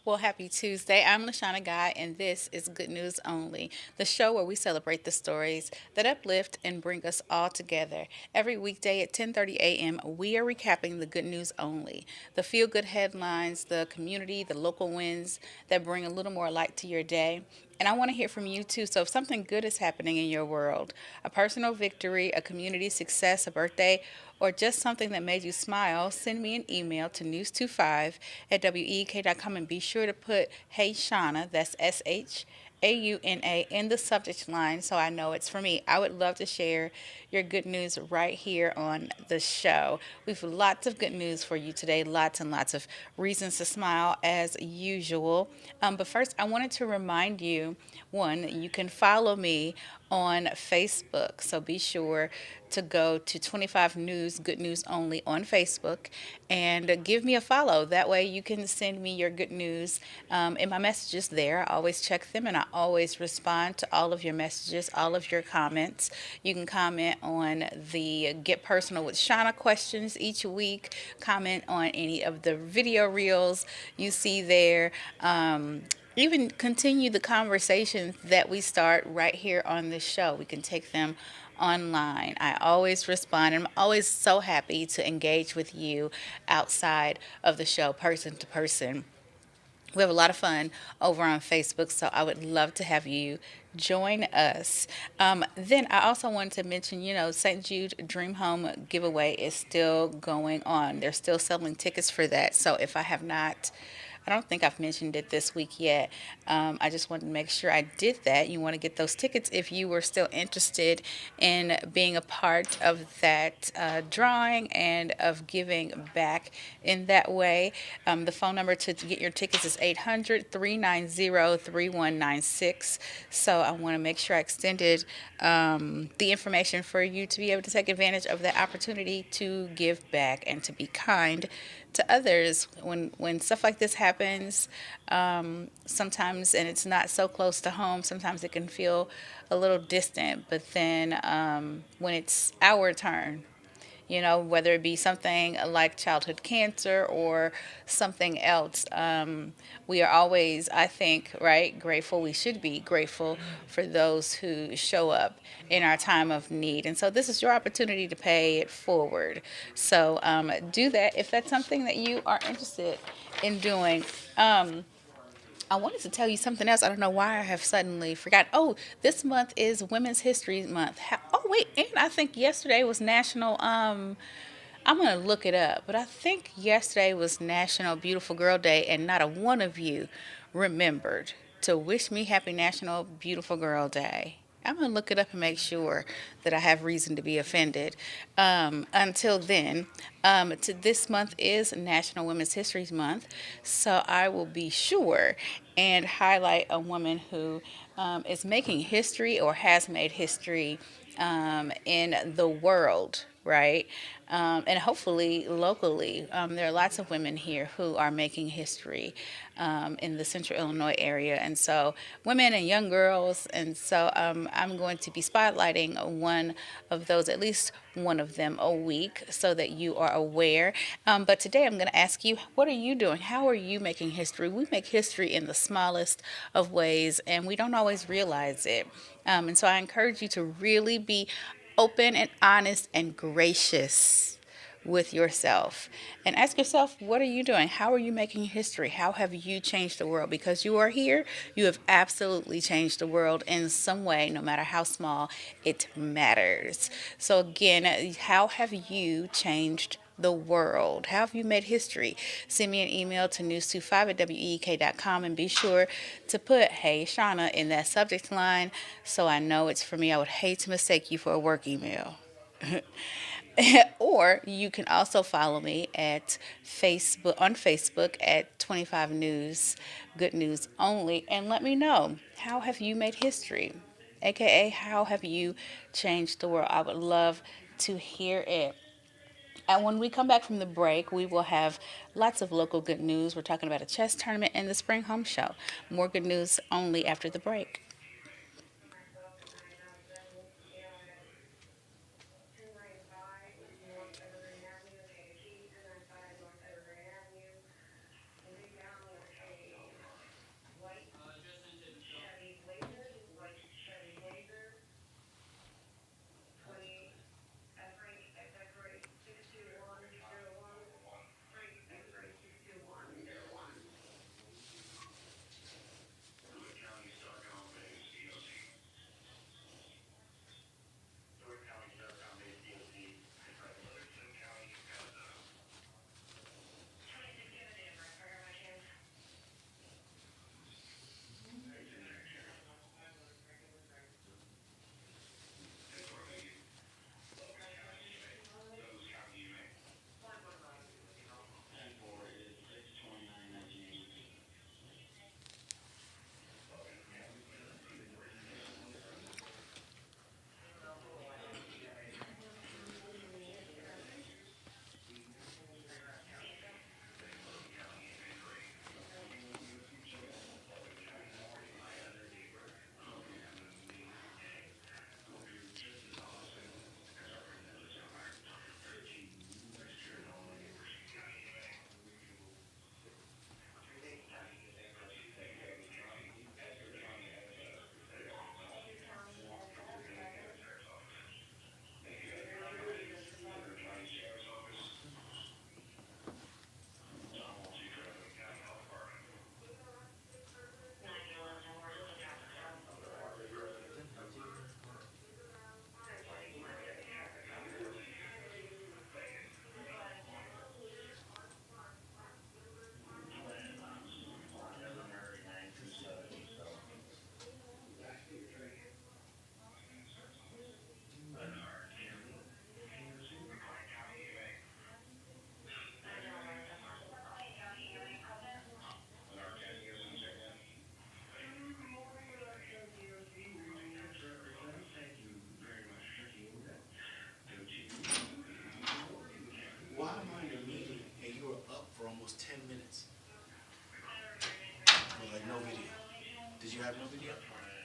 Well, happy Tuesday. I'm Lashana Guy, and this is Good News Only, the show where we celebrate the stories that uplift and bring us all together. Every weekday at 10:30 a.m., we are recapping the good news only, the feel-good headlines, the community, the local wins that bring a little more light to your day. And I want to hear from you too. So if something good is happening in your world, a personal victory, a community success, a birthday, or just something that made you smile, send me an email to news25 at week.com and be sure to put Hey Shauna, that's SHAUNA, in the subject line so I know it's for me. I would love to share your good news right here on the show. We've lots of good news for you today, lots and lots of reasons to smile as usual. But first, I wanted to remind you one, you can follow me on Facebook. So be sure to go to 25 News, Good News Only on Facebook, and give me a follow. That way you can send me your good news in my messages there. I always check them and I always respond to all of your messages, all of your comments. You can comment on the Get Personal with Shauna questions each week, comment on any of the video reels you see there. Even continue the conversations that we start right here on this show. We can take them online. I always respond. I'm always so happy to engage with you outside of the show, person to person. We have a lot of fun over on Facebook, so I would love to have you join us. Then I also wanted to mention, St. Jude Dream Home giveaway is still going on. They're still selling tickets for that. So if I have not, I don't think I've mentioned it this week yet. I just wanted to make sure I did that. You want to get those tickets if you were still interested in being a part of that drawing and of giving back in that way. The phone number to get your tickets is 800-390-3196. So I want to make sure I extended the information for you to be able to take advantage of that opportunity to give back and to be kind to others when stuff like this happens. Sometimes, and it's not so close to home, sometimes it can feel a little distant, but then when it's our turn, whether it be something like childhood cancer or something else. We are always, I think, right, grateful. We should be grateful for those who show up in our time of need. And so this is your opportunity to pay it forward. So do that if that's something that you are interested in doing. I wanted to tell you something else. I don't know why I have suddenly forgot. Oh, this month is Women's History Month. Oh, wait, and I think yesterday was National. I'm gonna look it up, but I think yesterday was National Beautiful Girl Day, and not a one of you remembered to wish me happy National Beautiful Girl Day. I'm gonna look it up and make sure that I have reason to be offended. Until then, this month is National Women's History Month, so I will be sure and highlight a woman who is making history or has made history in the world, right? And hopefully locally. There are lots of women here who are making history in the central Illinois area, and so women and young girls. And so I'm going to be spotlighting one of those, at least one of them a week, so that you are aware. But today I'm going to ask you, what are you doing? How are you making history? We make history in the smallest of ways, and we don't always realize it. And so I encourage you to really be open and honest and gracious with yourself and ask yourself, what are you doing? How are you making history? How have you changed the world? Because you are here, you have absolutely changed the world in some way, no matter how small. It matters. So again, how have you changed the world? How have you made history? Send me an email to news25 at week.com and be sure to put Hey Shauna in that subject line so I know it's for me. I would hate to mistake you for a work email. Or you can also follow me at Facebook at 25 News, Good News Only, and let me know, how have you made history? AKA, how have you changed the world? I would love to hear it. And when we come back from the break, we will have lots of local good news. We're talking about a chess tournament and the Spring Home Show. More good news only after the break.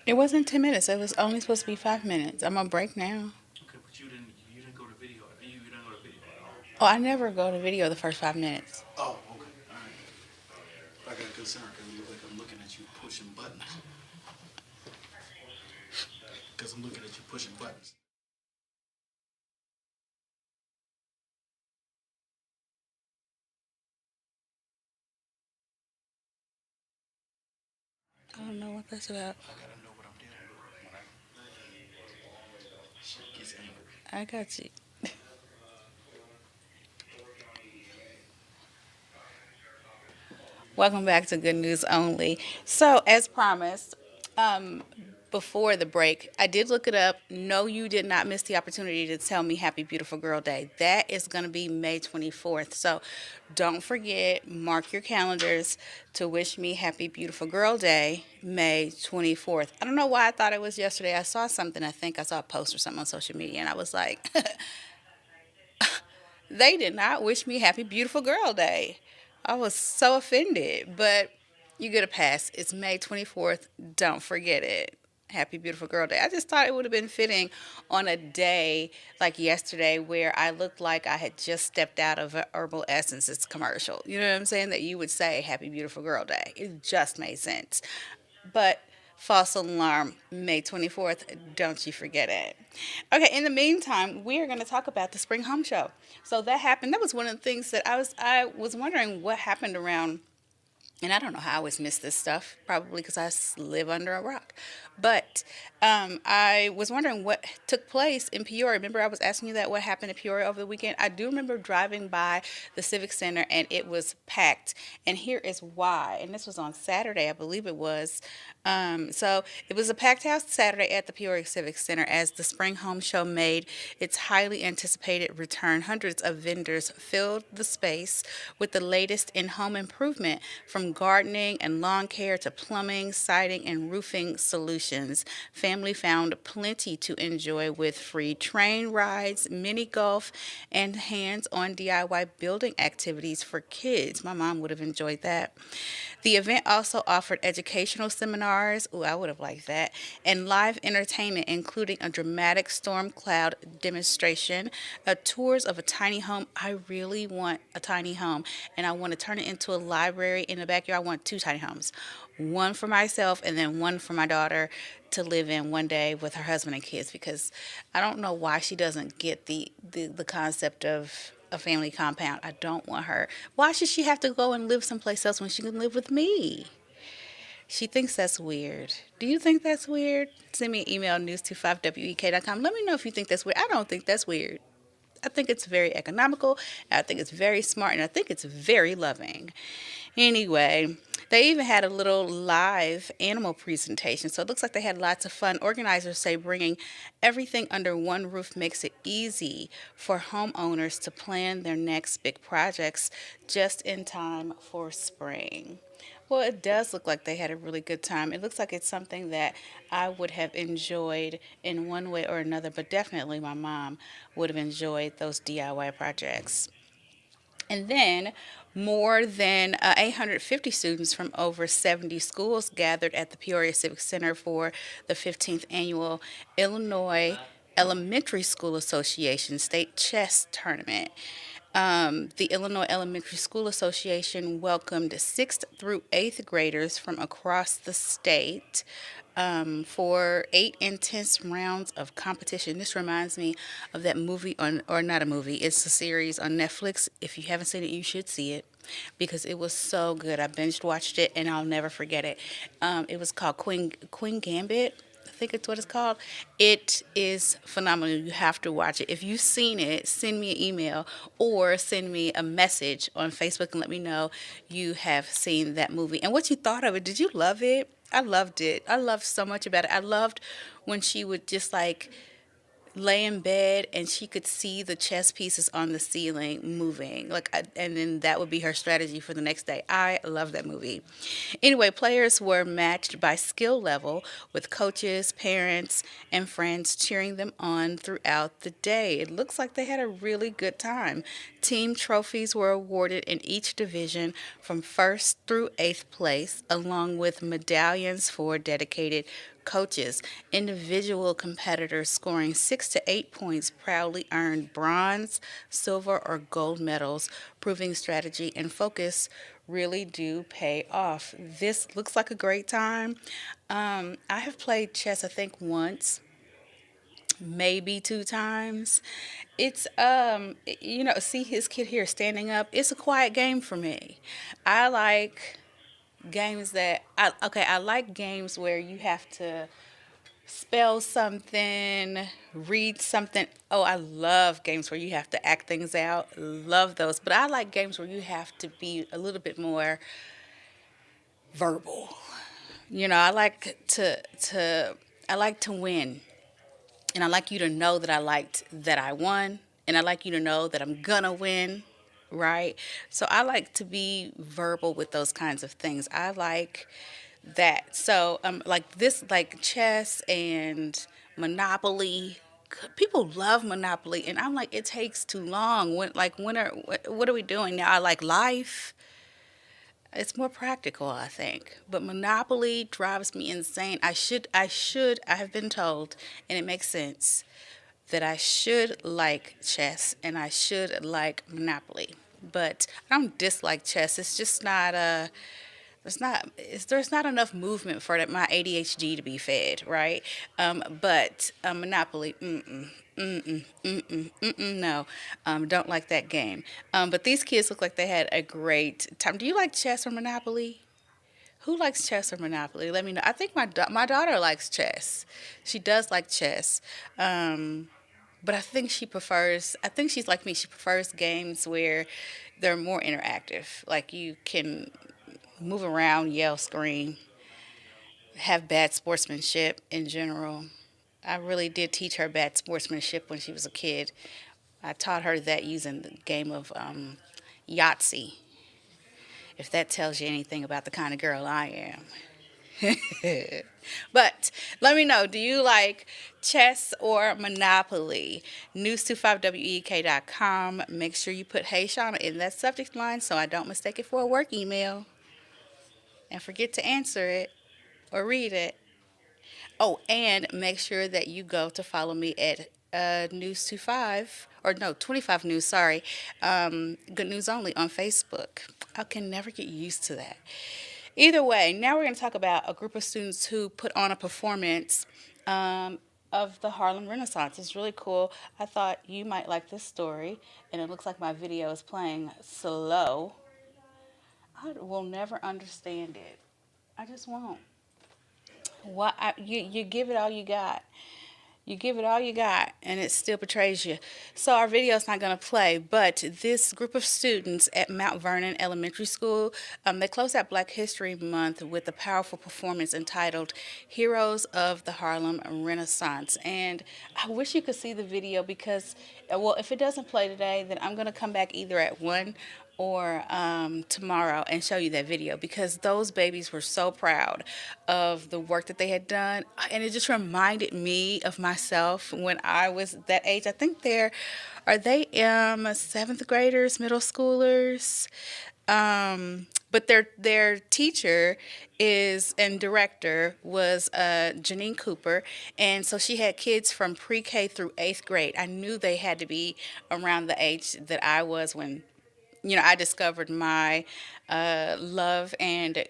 It wasn't 10 minutes. It was only supposed to be 5 minutes. I'm on break now. Oh, I never go to video the first 5 minutes. I don't know what that's about. I got you. Welcome back to Good News Only. So, as promised, um, before the break, I did look it up. No, you did not miss the opportunity to tell me Happy Beautiful Girl Day. That is going to be May 24th. So, don't forget, mark your calendars to wish me Happy Beautiful Girl Day, May 24th. I don't know why I thought it was yesterday. I saw something, I think I saw a post or something on social media, and I was like, they did not wish me Happy Beautiful Girl Day. I was so offended, but you get a pass. It's May 24th. Don't forget it. Happy Beautiful Girl Day. I just thought it would have been fitting on a day like yesterday where I looked like I had just stepped out of an Herbal Essences commercial. You know what I'm saying? That you would say Happy Beautiful Girl Day. It just made sense. But false alarm, May 24th, don't you forget it. Okay, in the meantime, we are going to talk about the Spring Home Show. So that happened. That was one of the things that I was wondering what happened around, and I don't know how I always miss this stuff, probably because live under a rock. But I was wondering what took place in Peoria. Remember, I was asking you that what happened in Peoria over the weekend? I do remember driving by the Civic Center and it was packed. And here is why. And this was on Saturday, I believe it was. So it was a packed house Saturday at the Peoria Civic Center as the Spring Home Show made its highly anticipated return. Hundreds of vendors filled the space with the latest in home improvement, from gardening and lawn care to plumbing, siding, and roofing solutions. Family found plenty to enjoy with free train rides, mini golf, and hands-on DIY building activities for kids. My mom would have enjoyed that. The event also offered educational seminars, ooh, I would have liked that, and live entertainment, including a dramatic storm cloud demonstration, tours of a tiny home. I really want a tiny home, and I want to turn it into a library in the backyard. I want two tiny homes, one for myself and then one for my daughter to live in one day with her husband and kids, because I don't know why she doesn't get the concept of a family compound. I don't want her. Why should she have to go and live someplace else when she can live with me? She thinks that's weird. Do you think that's weird? Send me an email, news25wek.com. Let me know if you think that's weird. I don't think that's weird. I think it's very economical. I think it's very smart, and I think it's very loving. Anyway, they even had a little live animal presentation, so it looks like they had lots of fun. Organizers say bringing everything under one roof makes it easy for homeowners to plan their next big projects just in time for spring. Well, it does look like they had a really good time. It looks like it's something that I would have enjoyed in one way or another, but definitely my mom would have enjoyed those DIY projects. And then more than 850 students from over 70 schools gathered at the Peoria Civic Center for the 15th annual Illinois Elementary School Association State Chess Tournament. The Illinois Elementary School Association welcomed 6th through 8th graders from across the state for 8 intense rounds of competition. This reminds me of that movie on, or not a movie, it's a series on Netflix. If you haven't seen it, you should see it because it was so good. I binge watched it and I'll never forget it. It was called Queen Gambit. I think it's what it's called. It is phenomenal. You have to watch it. If you've seen it, send me an email or send me a message on Facebook and let me know you have seen that movie and what you thought of it. Did you love it? I loved it. I loved so much about it. I loved when she would just like lay in bed and she could see the chess pieces on the ceiling moving. And then that would be her strategy for the next day. I love that movie. Anyway, players were matched by skill level with coaches, parents, and friends cheering them on throughout the day. It looks like they had a really good time. Team trophies were awarded in each division from first through eighth place, along with medallions for dedicated coaches. Individual competitors scoring 6 to 8 points proudly earned bronze, silver, or gold medals, proving strategy and focus really do pay off. This looks like a great time. I have played chess, I think, once, maybe 2 times. It's see his kid here standing up. It's a quiet game for me. I like games that I like games where you have to spell something, read something. Oh, I love games where you have to act things out. Love those. But I like games where you have to be a little bit more verbal. I like to I like to win. And I like you to know that I liked that I won. And I like you to know that I'm gonna win. Right? So I like to be verbal with those kinds of things. I like that. So like this, like chess and Monopoly. People love Monopoly, and I'm like, it takes too long. What are we doing now? I like life. It's more practical, I think. But Monopoly drives me insane. I have been told, and it makes sense, that I should like chess and I should like Monopoly. But I don't dislike chess. It's just not there's not enough movement for my ADHD to be fed, right? But Monopoly, no, don't like that game. But these kids look like they had a great time. Do you like chess or Monopoly? Who likes chess or Monopoly? Let me know. I think my daughter likes chess. She does like chess. But I think she prefers. I think she's like me. She prefers games where they're more interactive. Like you can move around, yell, scream, have bad sportsmanship in general. I really did teach her bad sportsmanship when she was a kid. I taught her that using the game of Yahtzee, if that tells you anything about the kind of girl I am. But let me know, do you like chess or Monopoly? News25WEK.com. Make sure you put Hey Shauna in that subject line so I don't mistake it for a work email and forget to answer it or read it. Oh, and make sure that you go to follow me at News 25, or no, 25 News, sorry. Good News Only on Facebook. I can never get used to that. Either way, now we're going to talk about a group of students who put on a performance of the Harlem Renaissance. It's really cool. I thought you might like this story, and it looks like my video is playing slow. I will never understand it. I just won't. You give it all you got. You give it all you got, and it still betrays you. So our video is not going to play, but this group of students at Mount Vernon Elementary School, they closed out Black History Month with a powerful performance entitled "Heroes of the Harlem Renaissance." And I wish you could see the video because, well, if it doesn't play today, then I'm going to come back either at 1 or tomorrow and show you that video because those babies were so proud of the work that they had done. And it just reminded me of myself when I was that age. I think are they seventh graders, middle schoolers? But their teacher is and director was Janine Cooper, and so she had kids from pre-K through 8th grade. I knew they had to be around the age that I was when I discovered my love and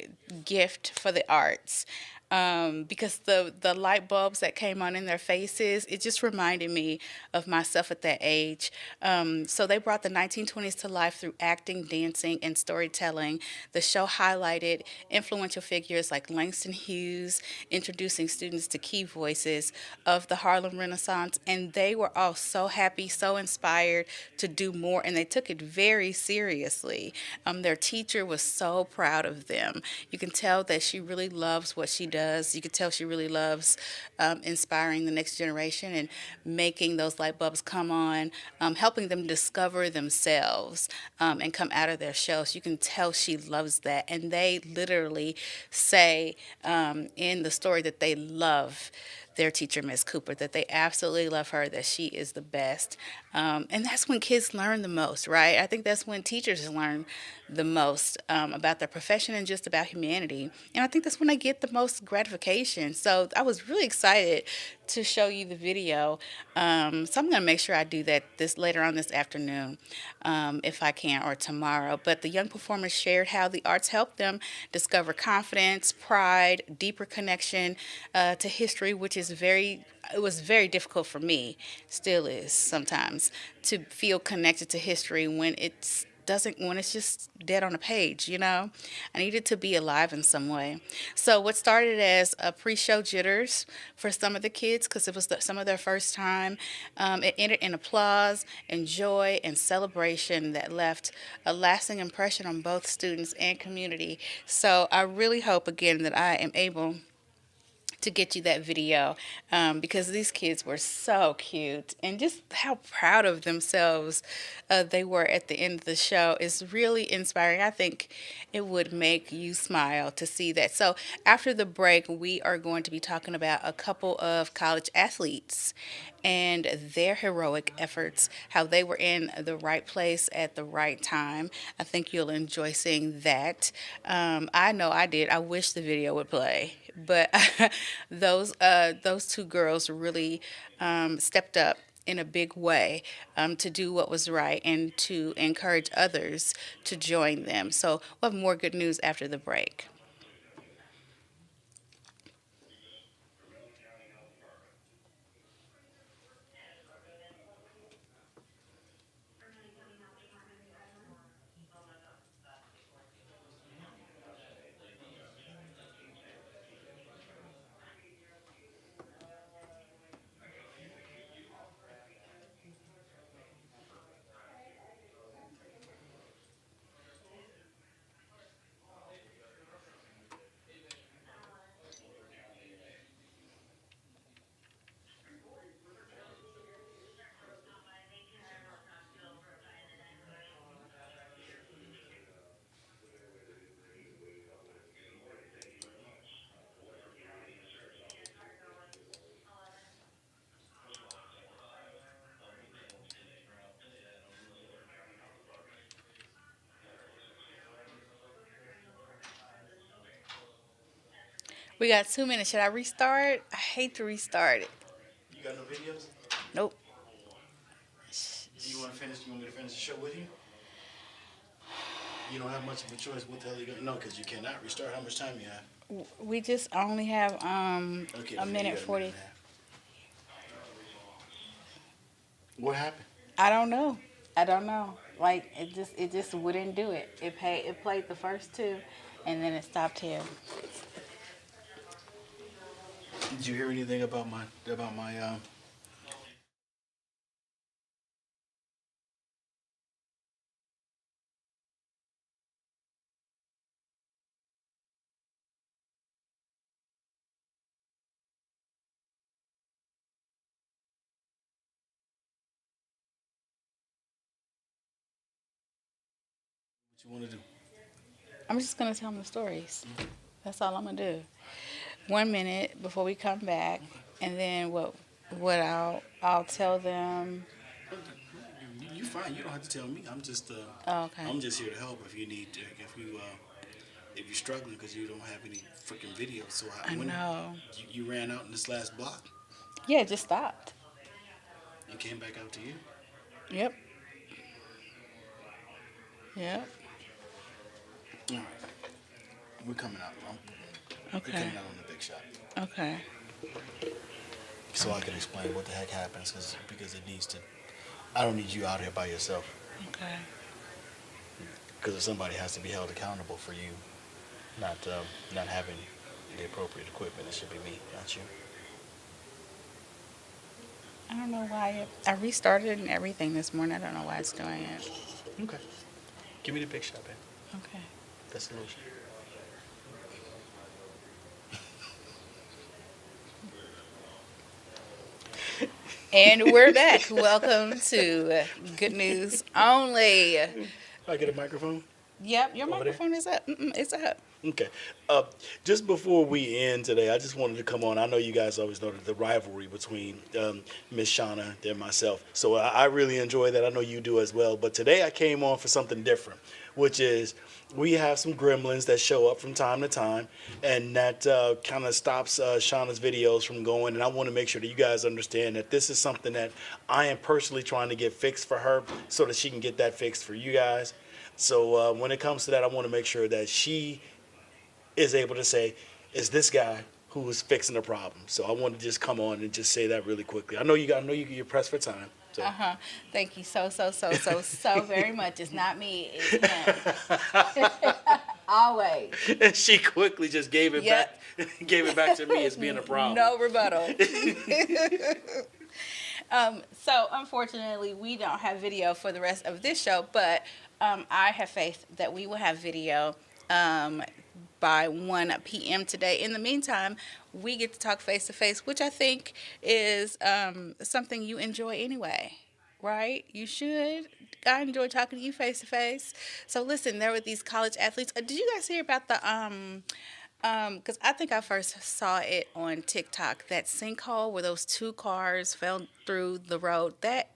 gift for the arts. Because the light bulbs that came on in their faces, it just reminded me of myself at that age. So they brought the 1920s to life through acting, dancing, and storytelling. The show highlighted influential figures like Langston Hughes, introducing students to key voices of the Harlem Renaissance, and they were all so happy, so inspired to do more, and they took it very seriously. Their teacher was so proud of them. You can tell that she really loves what she does does. You could tell she really loves inspiring the next generation and making those light bulbs come on, helping them discover themselves and come out of their shells. You can tell she loves that. And they literally say in the story that they love their teacher, Miss Cooper, that they absolutely love her, that she is the best. And that's when kids learn the most, right? I think that's when teachers learn the most about their profession and just about humanity. And I think that's when they get the most gratification. So I was really excited to show you the video. So I'm going to make sure I do that this later on this afternoon, if I can, or tomorrow. But the young performers shared how the arts helped them discover confidence, pride, deeper connection to history, which is it was very difficult for me, still is sometimes, to feel connected to history when it's just dead on a page, you know. I need it to be alive in some way. So what started as a pre-show jitters for some of the kids, because it was some of their first time, it ended in applause and joy and celebration that left a lasting impression on both students and community. So I really hope again that I am able to get you that video, because these kids were so cute, and just how proud of themselves they were at the end of the show is really inspiring. I think it would make you smile to see that. So after the break, we are going to be talking about a couple of college athletes and their heroic efforts, how they were in the right place at the right time. I think you'll enjoy seeing that. I know I did. I wish the video would play, but those two girls really stepped up in a big way to do what was right and to encourage others to join them. So we'll have more good news after the break. We got 2 minutes. Should I restart? I hate to restart it. You got no videos? Nope. Do you want to finish? You want me to finish the show with you? You don't have much of a choice. What the hell are you going to... No, because you cannot restart. How much time you have? We just only have Okay, a then you minute got 40. and a half. What happened? I don't know. I don't know. Like it just wouldn't do it. It played the first two, and then it stopped here. Did you hear anything about my what you want to do? I'm just gonna tell them the stories. That's all I'm gonna do. 1 minute before we come back, and then what I'll tell them. You fine. You don't have to tell me. I'm just Oh, okay. I'm just here to help if you need to, if you're struggling because you don't have any freaking videos. So I when know. you ran out in this last block Yeah, it just stopped. and came back out to you. Yep. Yep. All right, we're coming out. We're Okay. coming out on the big shot. Okay. So I can explain what the heck happens because it needs to. I don't need you out here by yourself Okay. because if somebody has to be held accountable for you not having the appropriate equipment, it should be me, not you. I don't know why I restarted and everything this morning. I don't know why it's doing it. Okay. Give me the big shot, babe. Okay. That's the lotion. And we're back. Welcome to Good News Only. I get a microphone Yep, your over there. microphone is up. It's up. Okay. Uh, just before we end today, I just wanted to come on. I know you guys always know the rivalry between Miss Shauna and myself. So I really enjoy that. I know you do as well. But today I came on for something different, which is we have some gremlins that show up from time to time, and that kind of stops Shauna's videos from going. And I want to make sure that you guys understand that this is something that I am personally trying to get fixed for her so that she can get that fixed for you guys. So when it comes to that, I want to make sure that she is able to say, is this guy who is fixing the problem. So I want to just come on and just say that really quickly. I know you're pressed for time. So. Uh-huh. Thank you so very much. It's not me, it's him. Always. And she quickly just gave it Yep. back, gave it back to me as being a problem. No rebuttal. So unfortunately, we don't have video for the rest of this show, but I have faith that we will have video um, by 1 p.m. today. In the meantime, we get to talk face to face, which I think is something you enjoy anyway, right? You should. I enjoy talking to you face to face. So listen, there were these college athletes. Did you guys hear about the because I think I first saw it on TikTok, that sinkhole where those two cars fell through the road. That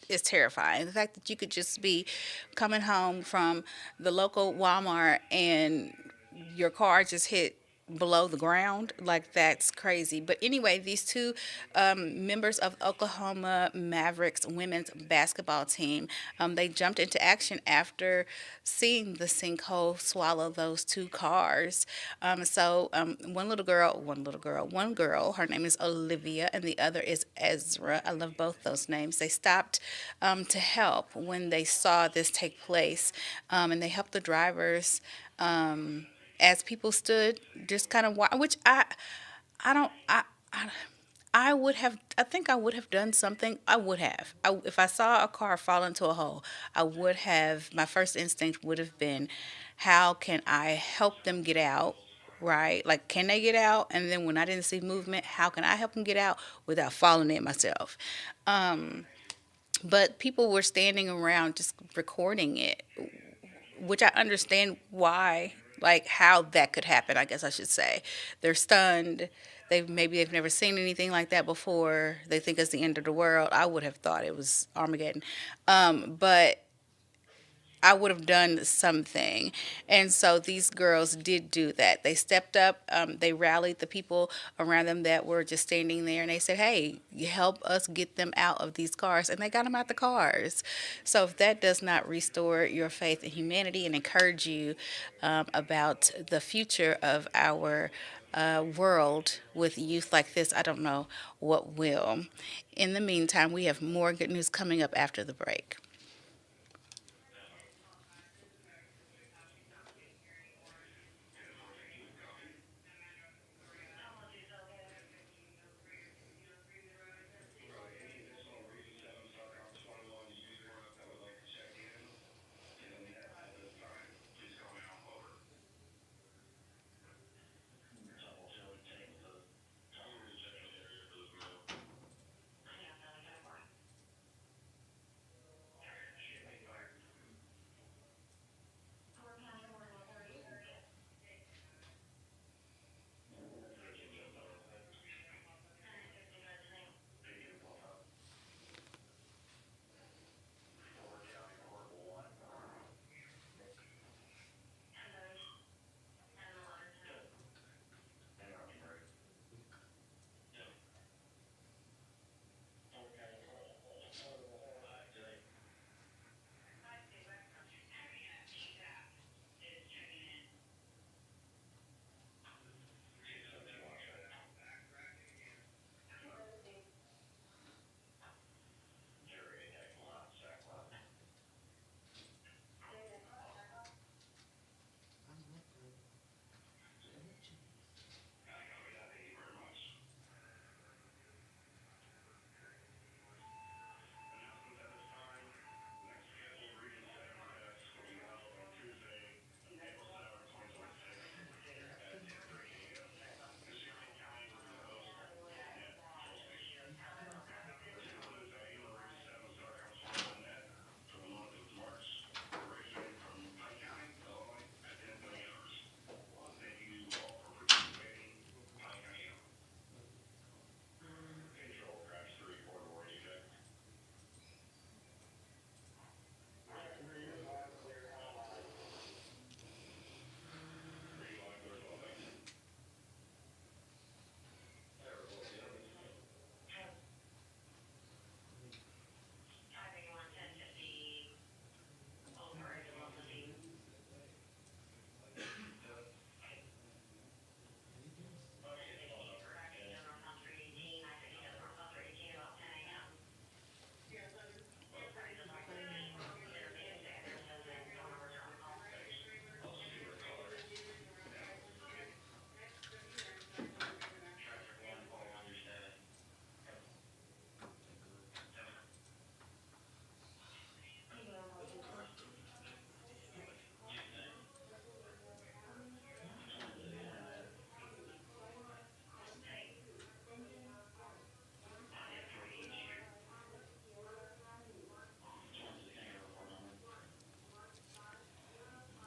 is terrifying. The fact that you could just be coming home from the local Walmart and your car just hit below the ground, like that's crazy. But anyway, these two members of Oklahoma Mavericks women's basketball team, they jumped into action after seeing the sinkhole swallow those two cars. One girl, her name is Olivia, and the other is Ezra. I love both those names. They stopped to help when they saw this take place, and they helped the drivers. As people stood just kind of which I don't I would have I think I would have done something. I would have if I saw a car fall into a hole. I would have, my first instinct would have been, how can I help them get out, right? Like, can they get out? And then when I didn't see movement, how can I help them get out without falling in myself? But people were standing around just recording it, which I understand why, like how that could happen. I guess I should say they're stunned. They've never seen anything like that before. They think it's the end of the world. I would have thought it was Armageddon, but I would have done something. And so these girls did do that. They stepped up, they rallied the people around them that were just standing there, and they said, hey, you help us get them out of these cars. And they got them out the cars. So if that does not restore your faith in humanity and encourage you about the future of our world with youth like this, I don't know what will. In the meantime, we have more good news coming up after the break.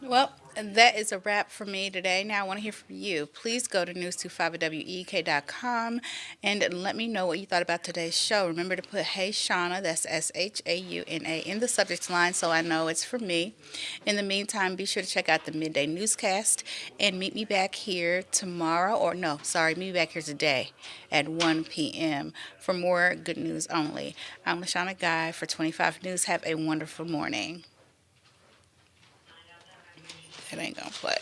Well, that is a wrap for me today. Now I want to hear from you. Please go to news25wek.com and let me know what you thought about today's show. Remember to put Hey Shauna, that's SHAUNA, in the subject line so I know it's for me. In the meantime, be sure to check out the midday newscast and meet me back here tomorrow, or no, sorry, meet me back here today at 1 p.m. for more good news only. I'm LaShauna Guy for 25 News. Have a wonderful morning. It ain't gonna play.